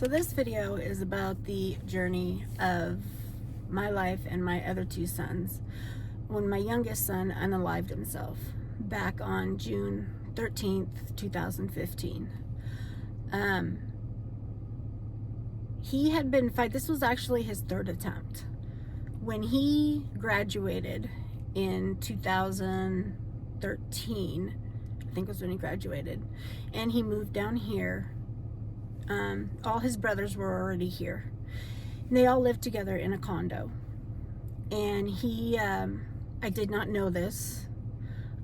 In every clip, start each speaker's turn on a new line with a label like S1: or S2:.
S1: So this video is about the journey of my life and my other two sons when my youngest son unalived himself back on June 13th, 2015. He had been this was actually his third attempt. When he graduated in 2013, I think was when he graduated, and he moved down here. All his brothers were already here. And they all lived together in a condo. And he, I did not know this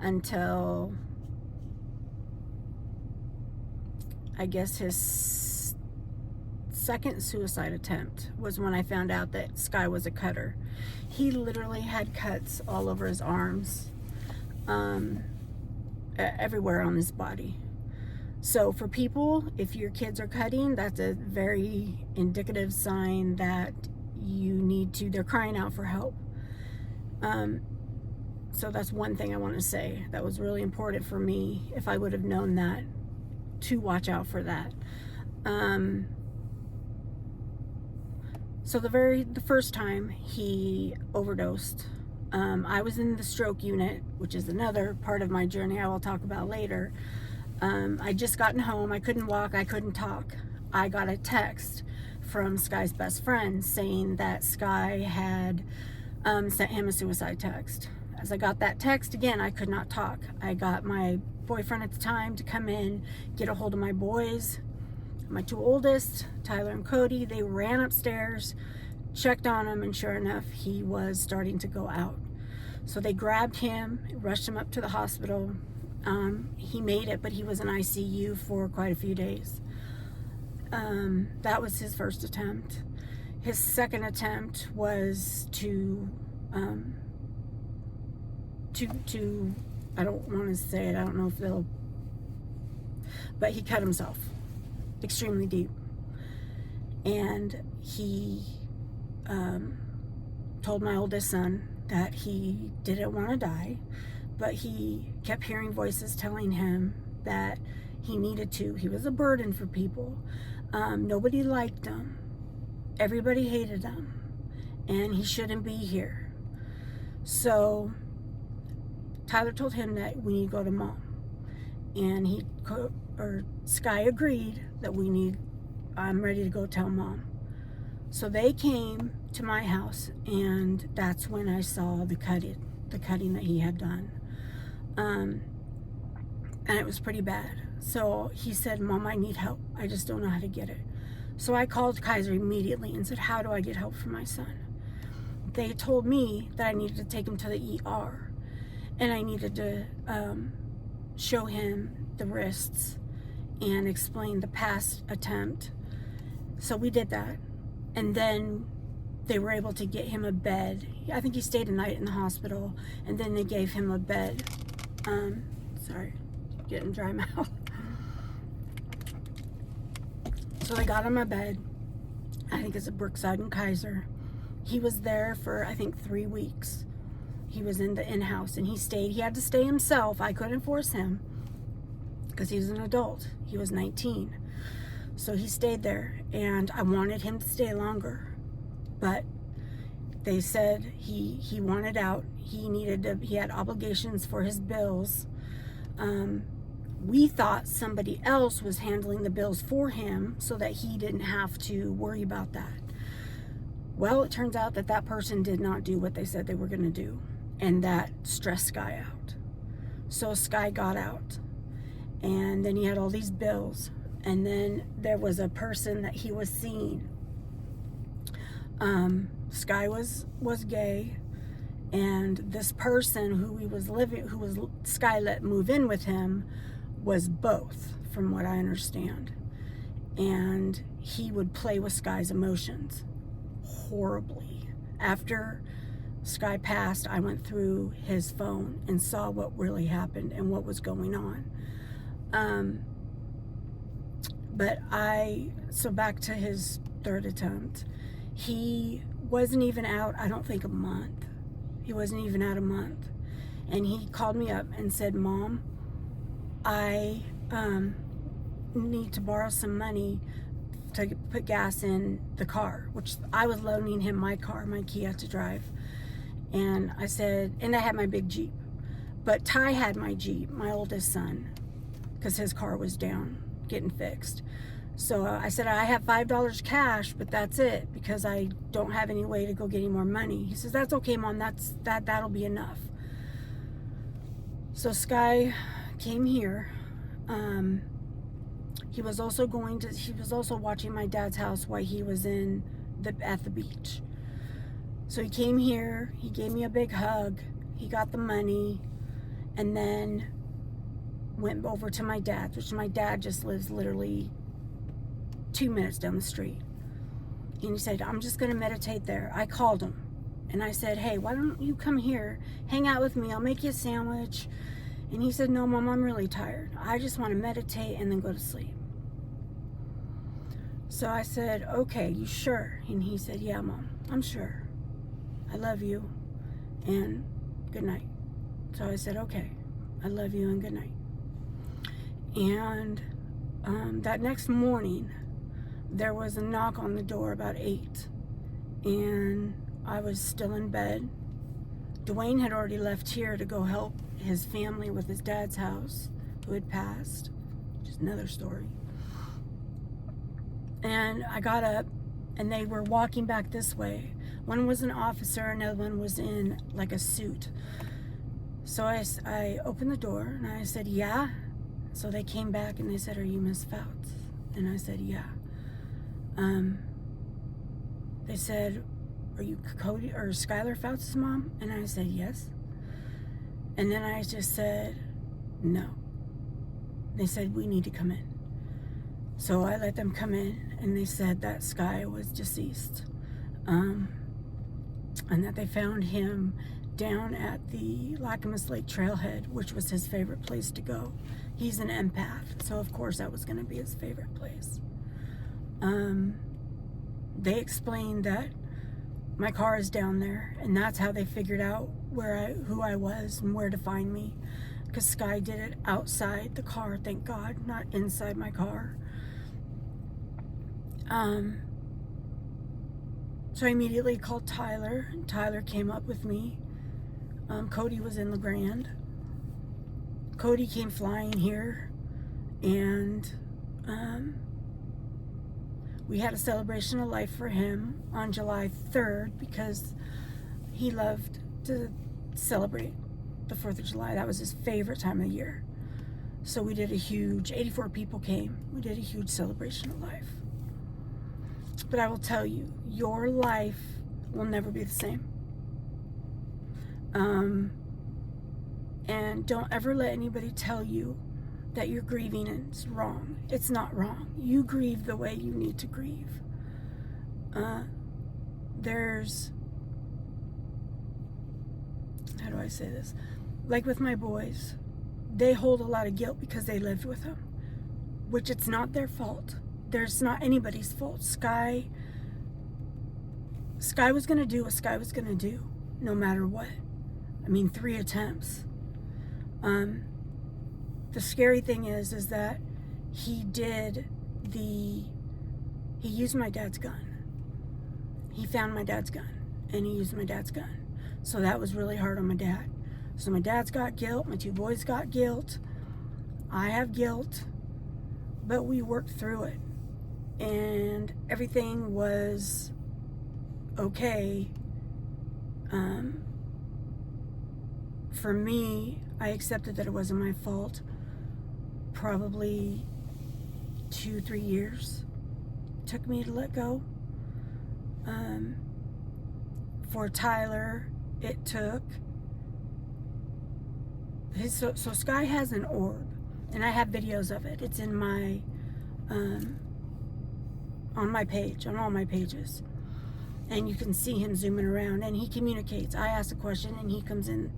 S1: until, I guess, his second suicide attempt was when I found out that Sky was a cutter. He literally had cuts all over his arms, everywhere on his body. So for people, if your kids are cutting, that's a very indicative sign that they're crying out for help. So that's one thing I want to say. That was really important for me, if I would have known that, to watch out for that. So the first time he overdosed, I was in the stroke unit, which is another part of my journey I will talk about later. I'd just gotten home. I couldn't walk. I couldn't talk. I got a text from Sky's best friend saying that Sky had sent him a suicide text. As I got that text, again, I could not talk. I got my boyfriend at the time to come in, get a hold of my boys. My two oldest, Tyler and Cody, they ran upstairs, checked on him, and sure enough, he was starting to go out. So they grabbed him, rushed him up to the hospital. He made it, but he was in ICU for quite a few days. That was his first attempt. His second attempt was to I don't want to say it, I don't know if but he cut himself extremely deep. And he told my oldest son that he didn't want to die, but he kept hearing voices telling him that he needed to. He was a burden for people. Nobody liked him. Everybody hated him. And he shouldn't be here. So Tyler told him that we need to go to Mom. And Sky agreed that I'm ready to go tell Mom. So they came to my house, and that's when I saw the cutting that he had done. And it was pretty bad. So he said, Mom, I need help. I just don't know how to get it. So I called Kaiser immediately and said, how do I get help for my son? They told me that I needed to take him to the ER, and I needed to show him the wrists and explain the past attempt. So we did that. And then they were able to get him a bed. I think he stayed a night in the hospital, and then they gave him a bed. Sorry, getting dry mouth. So they got him a bed. I think it's a Brookside and Kaiser. He was there for, I think, 3 weeks. He was in the in-house, and he stayed. He had to stay himself. I couldn't force him because he was an adult. He was 19. So he stayed there, and I wanted him to stay longer. But they said he wanted out. He had obligations for his bills. We thought somebody else was handling the bills for him so that he didn't have to worry about that. Well, it turns out that person did not do what they said they were going to do, and that stressed Sky out. So Sky got out, and then he had all these bills, and then there was a person that he was seeing. Sky was gay, and this person who Sky let move in with him, was both, from what I understand. And he would play with Sky's emotions horribly. After Sky passed, I went through his phone and saw what really happened and what was going on. So back to his third attempt. He wasn't even out, I don't think, a month. He wasn't even out a month. And he called me up and said, Mom, I need to borrow some money to put gas in the car, which I was loaning him my car, my Kia, to drive. And I said, and I had my big Jeep, but Ty had my Jeep, my oldest son, because his car was down getting fixed. So I said, I have $5 cash, but that's it, because I don't have any way to go get any more money. He says, that's okay, Mom, that'll be enough. So Sky came here. He was also watching my dad's house while he was at the beach. So he came here, he gave me a big hug, he got the money, and then went over to my dad's, which my dad just lives literally 2 minutes down the street. And he said, I'm just going to meditate there. I called him and I said, hey, why don't you come here, hang out with me, I'll make you a sandwich. And he said, no, Mom, I'm really tired. I just want to meditate and then go to sleep. So I said, okay, you sure? And he said, yeah, Mom, I'm sure. I love you and good night. So I said, okay, I love you and good night. And that next morning, there was a knock on the door about 8, and I was still in bed. Dwayne had already left here to go help his family with his dad's house, who had passed, which is another story. And I got up, and they were walking back this way. One was an officer, another one was in like a suit. So I opened the door, and I said, yeah. So they came back, and they said, are you Miss Fouts? And I said, yeah. They said, are you Cody or Skylar Fouts' mom? And I said, yes. And then I just said, no. They said, we need to come in. So I let them come in, and they said that Sky was deceased. And that they found him down at the Lacamas Lake Trailhead, which was his favorite place to go. He's an empath, so of course that was going to be his favorite place. They explained that my car is down there, and that's how they figured out who I was and where to find me, because Sky did it outside the car, thank God, not inside my car. So I immediately called Tyler, and Tyler came up with me. Cody was in LeGrand. Cody came flying here, and we had a celebration of life for him on July 3rd, because he loved to celebrate the 4th of July. That was his favorite time of the year. So we did 84 people came. We did a huge celebration of life. But I will tell you, your life will never be the same. And don't ever let anybody tell you that you're grieving is wrong. It's not wrong. You grieve the way you need to grieve. There's, how do I say this? Like with my boys, they hold a lot of guilt because they lived with him, which it's not their fault. There's not anybody's fault. Sky was going to do what Sky was going to do, no matter what. I mean, 3 attempts. The scary thing is that he used my dad's gun. He found my dad's gun, and he used my dad's gun. So that was really hard on my dad. So my dad's got guilt, my 2 boys got guilt, I have guilt, but we worked through it. And everything was okay. For me, I accepted that it wasn't my fault. Probably 2-3 years took me to let go. For Tyler, it took so Sky has an orb, and I have videos of it. It's in my on my page, on all my pages, and you can see him zooming around, and he communicates. I ask a question and he comes in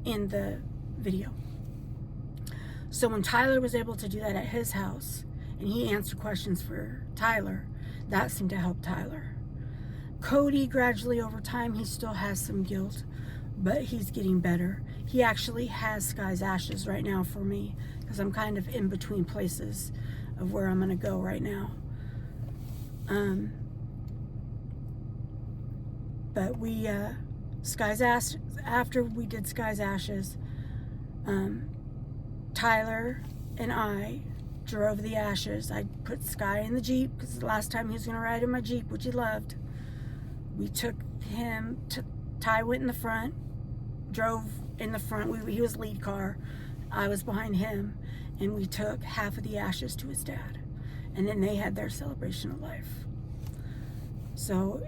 S1: the video. So when Tyler was able to do that at his house, and he answered questions for Tyler, that seemed to help Tyler. Cody, gradually over time, he still has some guilt, but he's getting better. He actually has Sky's ashes right now for me, because I'm kind of in between places of where I'm going to go right now. But we, after we did Sky's Ashes, Tyler and I drove the ashes. I put Sky in the Jeep because the last time he was going to ride in my Jeep, which he loved. We took him to, Ty went in the front, drove in the front. He was lead car. I was behind him, and we took half of the ashes to his dad. And then they had their celebration of life. So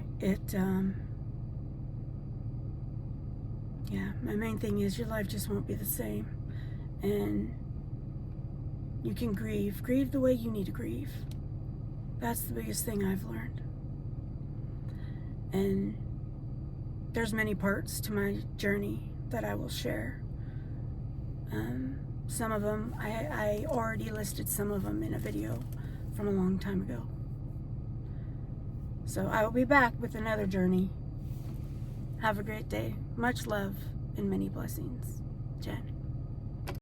S1: yeah, my main thing is your life just won't be the same. And you can grieve the way you need to grieve. That's the biggest thing I've learned. And there's many parts to my journey that I will share. Some of them, I already listed some of them in a video from a long time ago. So I will be back with another journey. Have a great day. Much love and many blessings. Jen.